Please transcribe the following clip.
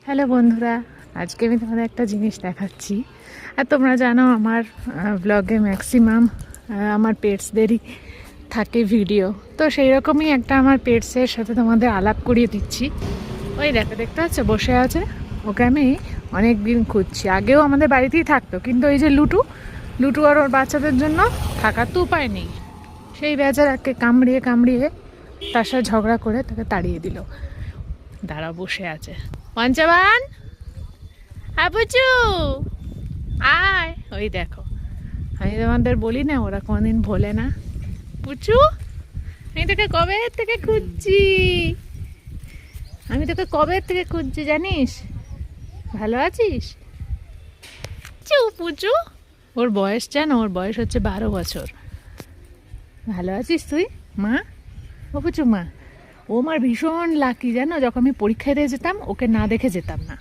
Hello বন্ধুরা, আজকে আমি তোমাদের একটা জিনিস দেখাচ্ছি। আর তোমরা জানো আমার ব্লগে ম্যাক্সিমাম আমার পেটসদেরই থাকে ভিডিও, তো সেই রকমই একটা আমার পেটসের সাথে তোমাদের আলাপ করিয়ে দিচ্ছি। ওই দেখো, দেখতে পাচ্ছ বসে আছে, ওকে আমি অনেক দিন খুঁজছি। আগেও আমাদের বাড়িতেই থাকতো, কিন্তু এই যে লুটু লুটু আর ওর বাচ্চাদের জন্য থাকার তো উপায় নেই। সেই বেচারাকে কামড়িয়ে কামড়িয়ে তার সাথে ঝগড়া করে তাকে তাড়িয়ে দিল। দাঁড়া, বসে আছে পঞ্চাবান, আবুচু আয়। ওই দেখো, আমি তোমাদের বলি না, ওরা কোনদিন ভোলে না। পুচু, আমি তোকে কবে থেকে খুঁজছি, জানিস? ভালো আছিস? পুচু, ওর বয়স জানো? ওর বয়স হচ্ছে 12 বছর। ভালো আছিস তুই মা? ও পুচু মা, ও আমার ভীষণ লাকি জানো, যখন আমি পরীক্ষা দিয়ে যেতাম ওকে না দেখে যেতাম না।